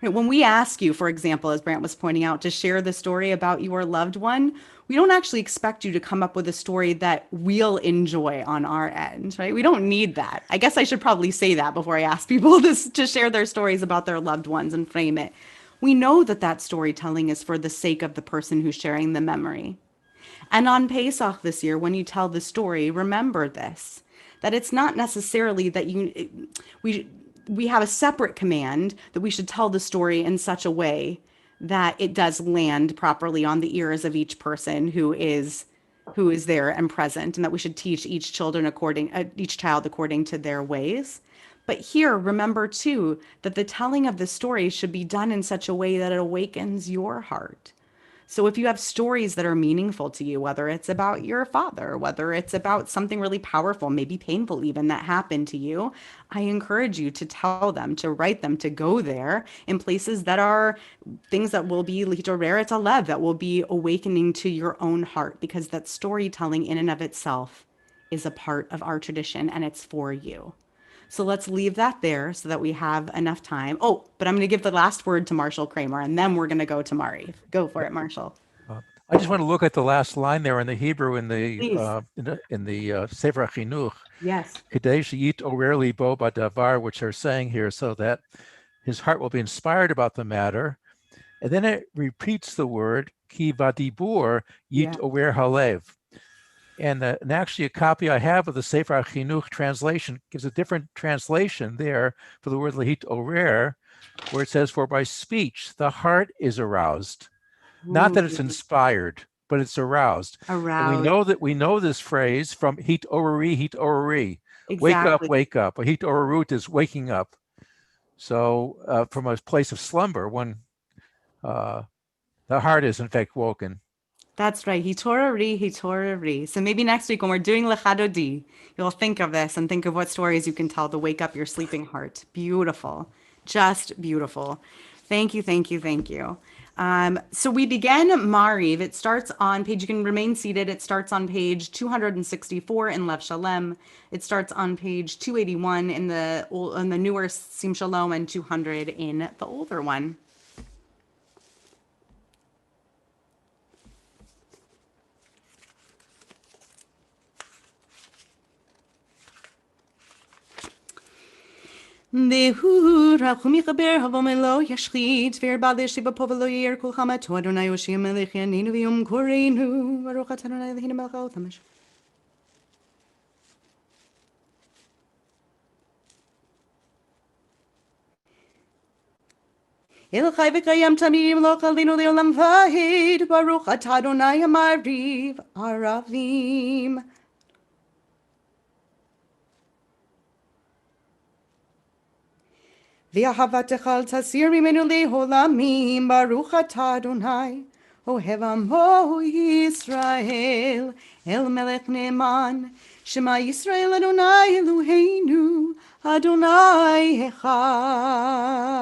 Right, when we ask you, for example, as Brant was pointing out, to share the story about your loved one, we don't actually expect you to come up with a story that we'll enjoy on our end, right? We don't need that. I guess I should probably say that before I ask people to share their stories about their loved ones and frame it. We know that that storytelling is for the sake of the person who's sharing the memory. And on Pesach this year, when you tell the story, remember this, that it's not necessarily that we we have a separate command that we should tell the story in such a way that it does land properly on the ears of each person who is there and present, and that we should teach each child according to their ways. But here, remember too that the telling of the story should be done in such a way that it awakens your heart. So if you have stories that are meaningful to you, whether it's about your father, whether it's about something really powerful, maybe painful even that happened to you, I encourage you to tell them, to write them, to go there in places that are things that will be literary to lev, that will be awakening to your own heart, because that storytelling in and of itself is a part of our tradition and it's for you. So let's leave that there so that we have enough time. Oh, but I'm going to give the last word to Marshall Kramer, and then we're going to go to Mari. Go for it, Marshall. I just want to look at the last line there in the Hebrew in the Please. Sefer Chinuch, Yes. Kadesh Yit Orer Libo Badavar, which they're saying here, so that his heart will be inspired about the matter. And then it repeats the word Ki Vadibur Yit Yeah. Orer Halev. And actually, a copy I have of the Sefer Chinuch translation gives a different translation there for the word Lahit Orer, where it says, "For by speech the heart is aroused." Not that it's Ooh, inspired, but it's aroused. And aroused. we know this phrase from hit orari, Exactly. wake up. A hit orarut is waking up. So from a place of slumber, when the heart is in fact woken. That's right. Hitorari. So maybe next week when we're doing Lechadodi, you'll think of this and think of what stories you can tell to wake up your sleeping heart. Beautiful. Just beautiful. Thank you, thank you, thank you. So we begin Mariv. It starts on page, you can remain seated. It starts on page 264 in Lev Shalem. It starts on page 281 in the newer Sim Shalom, and 200 in the older one. Dehu rachumi chaber havomelo yashchit ver balishi b'povelo yer kol chamato Adonai Yoshia melech yaninu v'yom korenu Baruch atah Adonai Eloheinu melech haolam hamesh. El chai v'kayam tamim lo chalinu le'olam vahid Baruch atah Adonai hamariv aravim. V'ahavat echal tasir mimenu le'olamim Baruch atah Adonai Ohev amo Yisrael El melech ne'eman Shema Yisrael Adonai Eloheinu Adonai echad.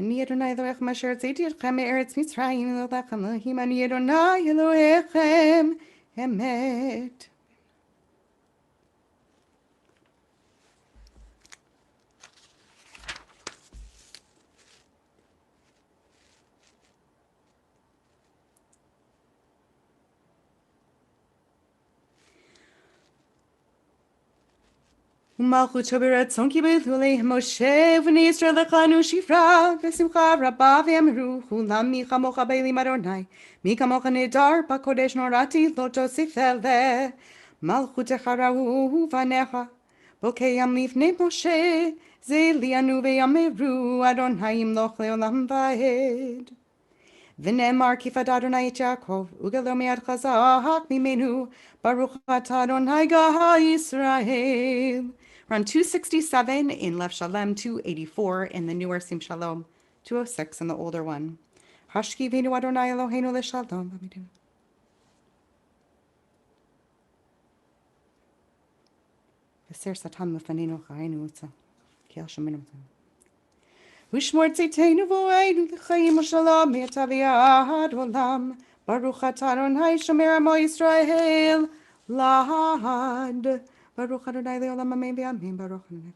Ani Adonai Elohechem asher tziti etchem me'eretz Mitzrayim l'lechem lahim Ani Adonai Elohechem emet. ומלכות שברצון קיבלו עליהם משה ובני ישראל לכלנו שפרה ושמחה רבה ואמרו כולם מי כמוך באלים אדוני מי כמוך נהדר בקודש נוראתי לא תוסיף אלה מלכותך ראו בניך בוקעם לפני משה זה ליאנו ויאמרו אדוני ימלוך לעולם ועד ונאמר כיפת אדוני את יעקב וגלו מיד חזק ממנו ברוך אתה אדוני גא ישראל. We're on 267 in Lev Shalem, 284 in the newer Sim Shalom, 206 in the older one. Hashki venu Adonai Eloheinu l'shalom. Let me do. V'ser satan lefanenu chayinu utza. Kiel sheminu utza. Ushmor tziteinu v'oeinu l'chayim u'shalom mi'ataviad olam. Baruch atah Adonai shomer amo Yisrael lahad. Baruch Adonai le'olam amen v'amen. Baruch Adonai.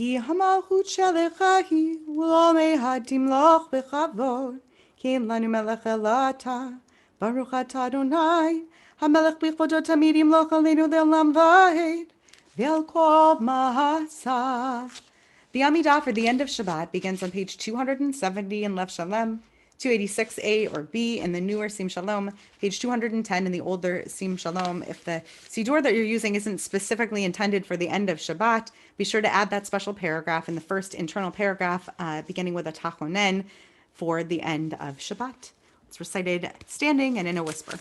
כי המלכות שלך היא, ולא מהתמלוך בכבוד, כי אין לנו מלך אלא אתה, ברוך אתה אדוני, המלך בכבודו תמיד ימלוך עלינו לעולם ועד, ועל כל מעשיו. The Amidah for the end of Shabbat begins on page 270 in Lev Shalem, 286a or b in the newer Sim Shalom, page 210 in the older Sim Shalom. If the Siddur that you're using isn't specifically intended for the end of Shabbat, be sure to add that special paragraph in the first internal paragraph, beginning with a tachonen, for the end of Shabbat. It's recited standing and in a whisper.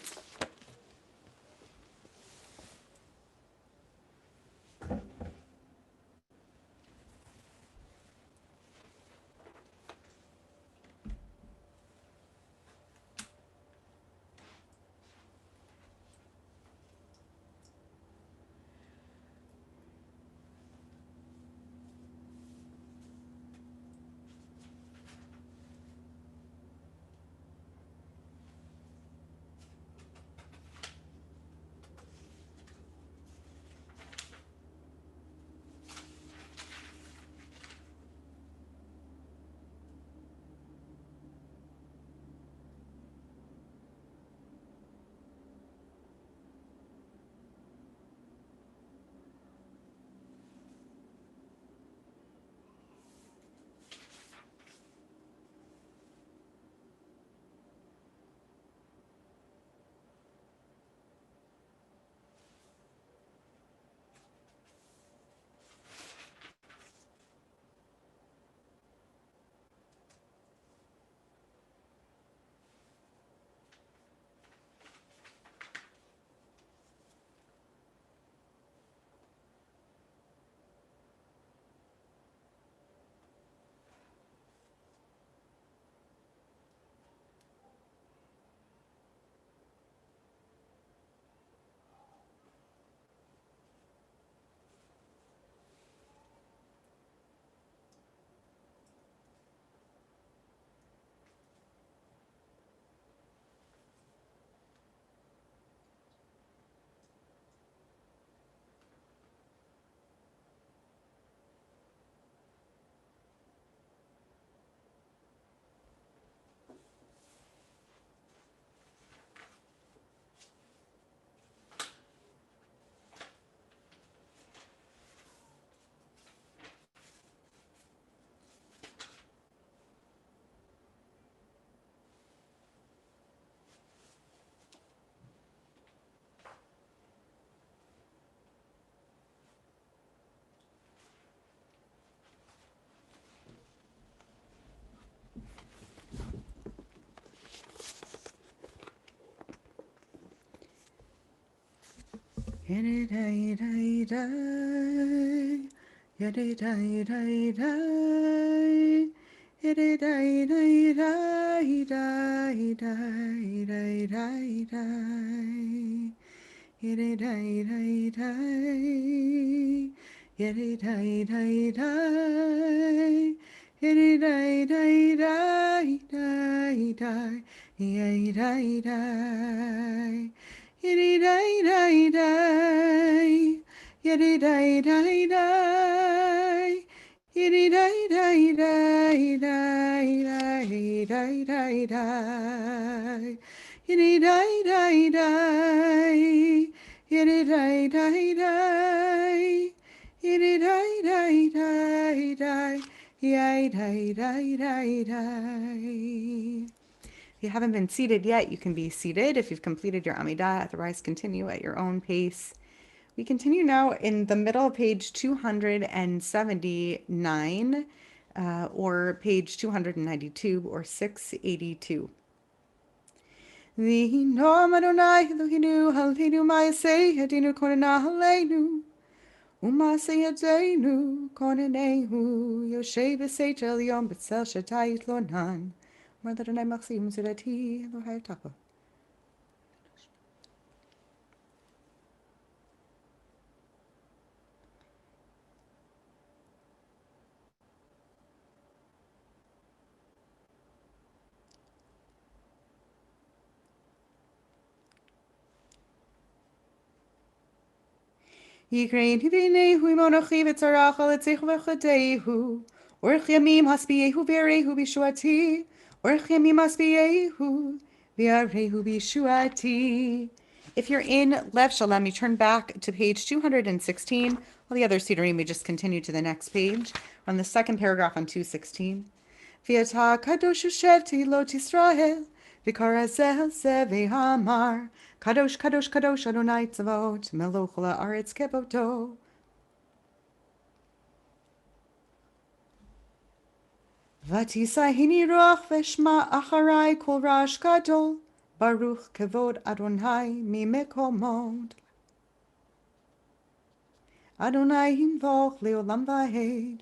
Yadidai-dai-dai. Yadidai-dai-dai-dai-dai-dai-dai. Yiddy-day-day-day, yiddy-day-day-day, yiddy-day-day-day-day-day, yiddy-day-day, yiddy-day-day-day, yiddy-day-day-day, yiddy-day-day-day-day-day-day-day. Yiddy-day-day-day, yiddy-day-day-day, yiddy-day-day-day-day, yay-day-day-day-day. If you haven't been seated yet, you can be seated. If you've completed your Amidah, otherwise continue at your own pace. We continue now in the middle of page 279, or page 292, or 682. V'hinom Adonai Eloheinu Halinu Ma'aseh Yadinu Konena Haleinu U'Ma'aseh Yadeinu Konenehu Yoshe B'Seit Elyon B'Tzel Shatai Yitlonan Mar Adonai Machzim Zedati Elohai Tapa. Yikrein Hivinehu Imonachi V'Tzarach Aletzich V'Chadehu Orch Yamim Haspiyehu V'Yarehu B'Shuati Orch Yamim Haspiyehu V'Yarehu B'Shuati. If you're in Lev Shalom, you turn back to page 216. All the other Sidurim, we just continue to the next page. We're on the second paragraph on 216. V'yata kadosh ushevti lo tisrael v'karazeh ze v'hamar kadosh kadosh kadosh Adonai tzavot meloch la'aretz kevoto. V'tisahini roch v'shma acharai kol rash gadol baruch kevod Adonai mimekomod. Adonai himvoch leolam v'hed.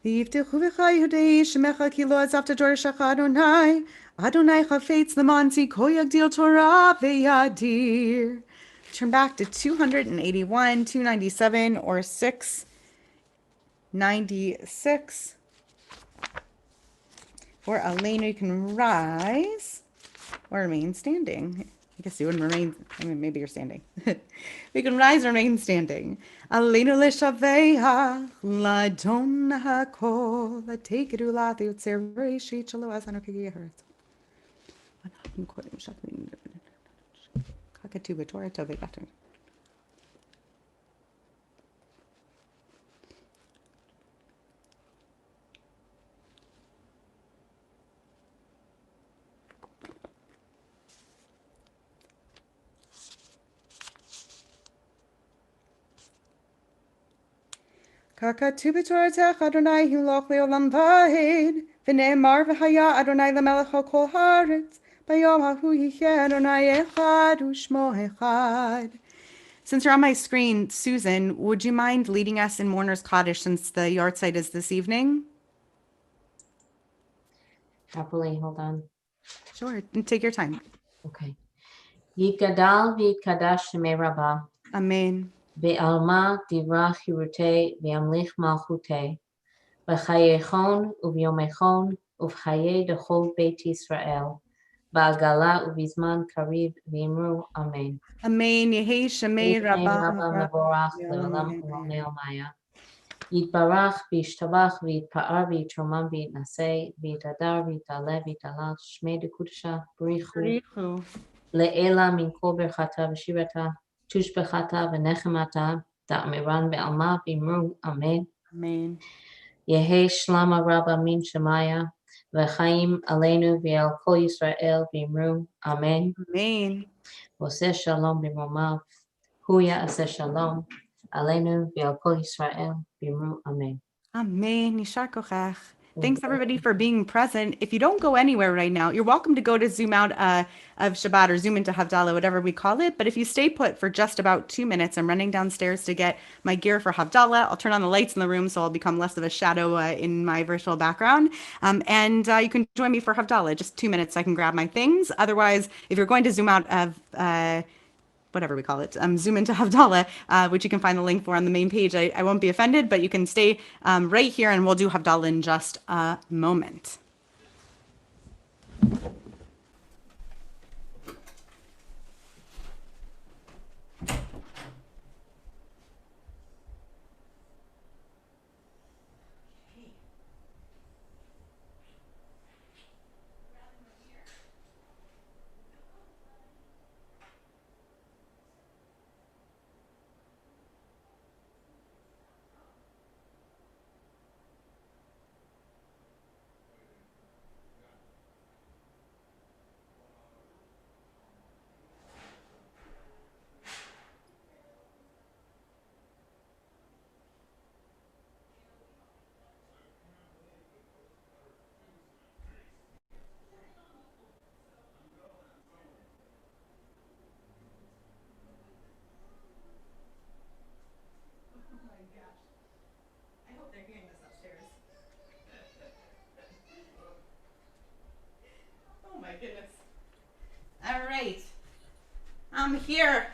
V'yivtechu v'chai Yudei shemecha ki lo azavta dorshach Adonai Adonai chafetz l'manzi ko yagdil Torah ve'yadir. Turn back to 281, 297, or 696. Or Elena, you can rise or remain standing. I guess you wouldn't remain, I mean, maybe you're standing. We can rise or remain standing. Elena l'shaveha l'adon ha'kol l'tekedu la'thi utzer reishi chalo azanu k'yeretz. Anachnu kodem shakmin kakatu b'torah tovei b'aton. Kakatu b'toratech Adonai himloch leolam v'hed v'ne'emar v'haya Adonai l'melech ha'kol haaretz bayom ha'hu yihyeh Adonai echad u'shmo echad. Since you're on my screen, Susan, would you mind leading us in Mourner's Kaddish since the yard site is this evening? Happily, hold on. Sure, take your time. Okay. Yitgadal v'yitkadash shemei Rabbah. Amen. Ve'alma divra chirutei ve'amlich malchutei. V'chayechon u'vyomechon u'v'chayei dechol Beit Yisrael. V'agala u'vizman kariv v'imru amen. Amen. Yehei shemei Rabbah mevorach le'olam u'lamei omaya. Yitbarach v'yishtabach v'yitpa'ar v'yitromam v'yitnaseh v'yitadar v'yitale v'yitalal shmei dekudesha b'richu. Le'ela min kol berchata v'shirata tushbechata v'nechemata da'amiran ve'alma v'imru amen. Amen. Yehi Shlama Rabba Min Shemaya, V'chaim Aleinu V'al Kol Yisrael V'imru, Amen. Amen. Oseh Shalom B'momav, Huya Aseh Shalom, Aleinu V'al Kol Yisrael V'imru, Amen. Amen. Yishar kochach. Thanks everybody for being present. If you don't go anywhere right now, you're welcome to go to Zoom out of Shabbat or Zoom into Havdalah, whatever we call it. But if you stay put for just about 2 minutes, I'm running downstairs to get my gear for Havdalah. I'll turn on the lights in the room so I'll become less of a shadow in my virtual background. And you can join me for Havdalah. Just 2 minutes so I can grab my things. Otherwise, if you're going to Zoom out of whatever we call it, Zoom into Havdalah, which you can find the link for on the main page. I won't be offended, but you can stay right here and we'll do Havdalah in just a moment. Oh my goodness. All right. I'm here.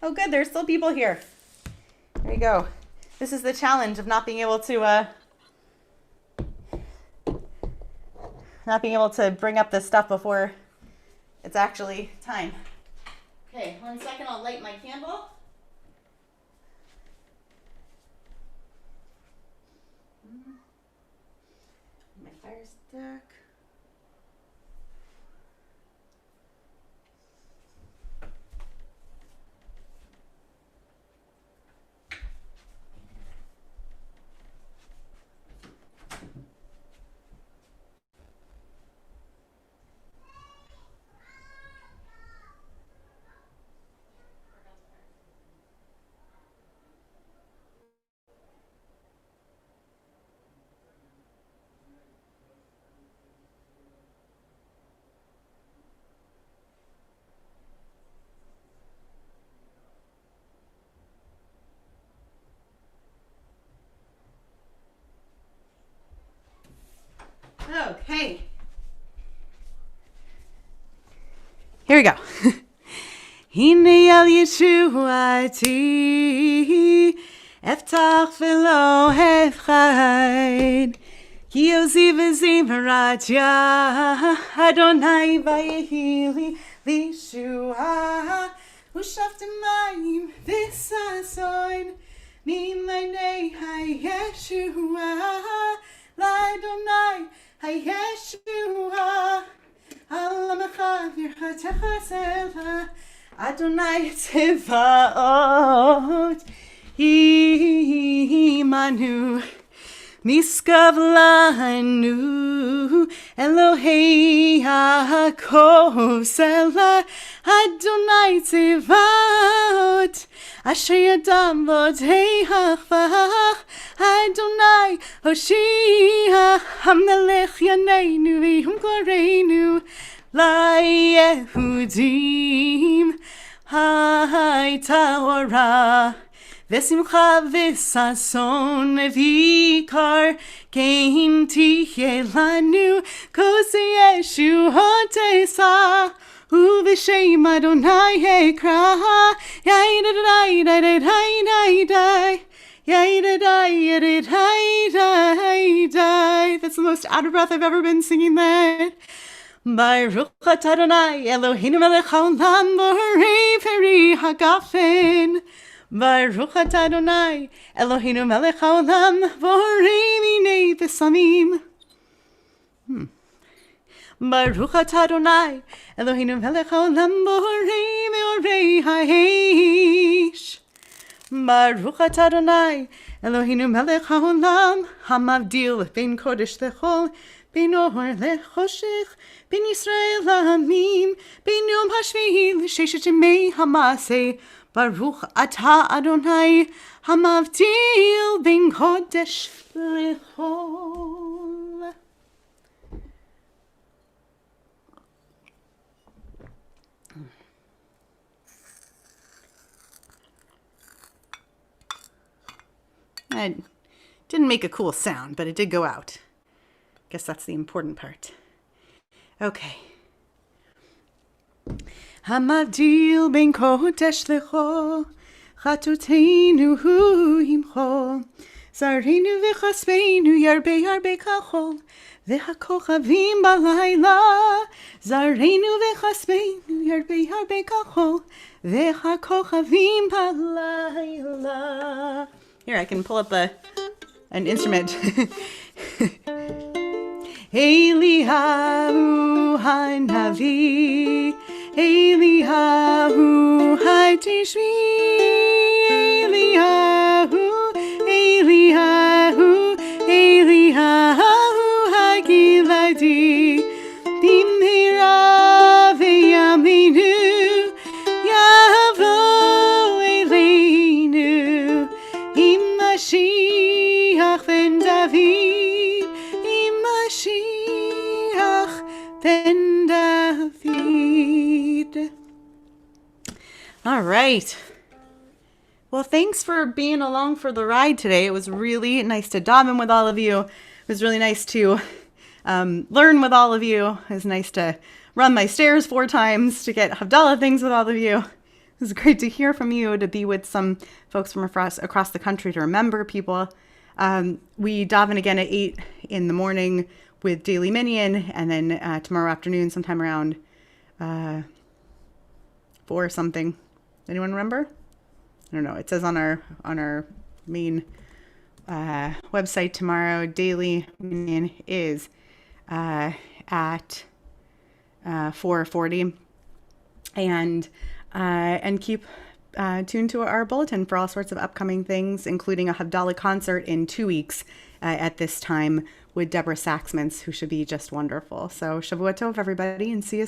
Oh good, there's still people here. There you go. This is the challenge of not being able to bring up this stuff before it's actually time. Okay, 1 second, I'll light my candle. My fire stick. Okay. Here we go. Hine al Yeshuati, eftach v'lo efchad, ki ozi v'zivaratya, Adonai v'yehili l'shua, u'shaftemayim v'sasoin, mi'leinei ha-Yeshua, l'Adonai ha-Yeshua, Alamecha v'yirchatecha selcha, Adonai tzevaot imanu, miskav lanu, Elohei Yaakov sela, Adonai tzevaot, asher yadam v'odei hachvach, Adonai Hoshia, Hamelech Yaneinu v'yum gloreinu, LaYehudim Ha'itahora, V'simcha v'sason v'ikar, Kein tihye lanu, Kose Yeshuot Esa, U'v'shem Adonai Ekra, Yai-da-da-dai-dai-dai-dai-dai, Yai-da-dai-dai-dai-dai. That's the most out of breath I've ever been singing that. Baruch atah Adonai Eloheinu melech haolam borei peri hagafen. Baruch atah Adonai Eloheinu melech haolam borei minei besamim. Baruch atah Adonai Eloheinu melech haolam borei meorei ha'esh. Baruch atah Adonai Eloheinu melech haolam, hamavdil ben kodesh lechol, ben or lechoshech, ben Yisrael la'amim, ben yom hashvi'i l'sheshet yemei hamaseh, Baruch atah Adonai, hamavdil ben kodesh lechol. It didn't make a cool sound, but it did go out. Guess that's the important part. Okay. Hamavdil ben kodesh lecho, chatoteinu hu imcho, zarenu v'chaspeinu yarbe yarbe kachol, v'hakochavim balayla, zarenu v'chaspeinu yarbe yarbe kachol, v'hakochavim balayla. Here, I can pull up an instrument. Eliyahu hanavi, Eliyahu hatishvi, Eliyahu hagiladi, bimhira v'yaminu, yavo eleinu, Mashiach ben David, Mashiach ben David. All right. Well, thanks for being along for the ride today. It was really nice to daven with all of you. It was really nice to learn with all of you. It was nice to run my stairs 4 times to get Havdalah things with all of you. It was great to hear from you, to be with some folks from across the country, to remember people. We daven again at 8 in the morning with daily Minyan, and then tomorrow afternoon, sometime around 4 something. Anyone remember? I don't know. It says on our main website tomorrow, daily Minyan is at 4:40, and keep tuned to our bulletin for all sorts of upcoming things, including a Havdalah concert in 2 weeks at this time with Deborah Saxmans, who should be just wonderful. So Shavua Tov, everybody, and see you soon.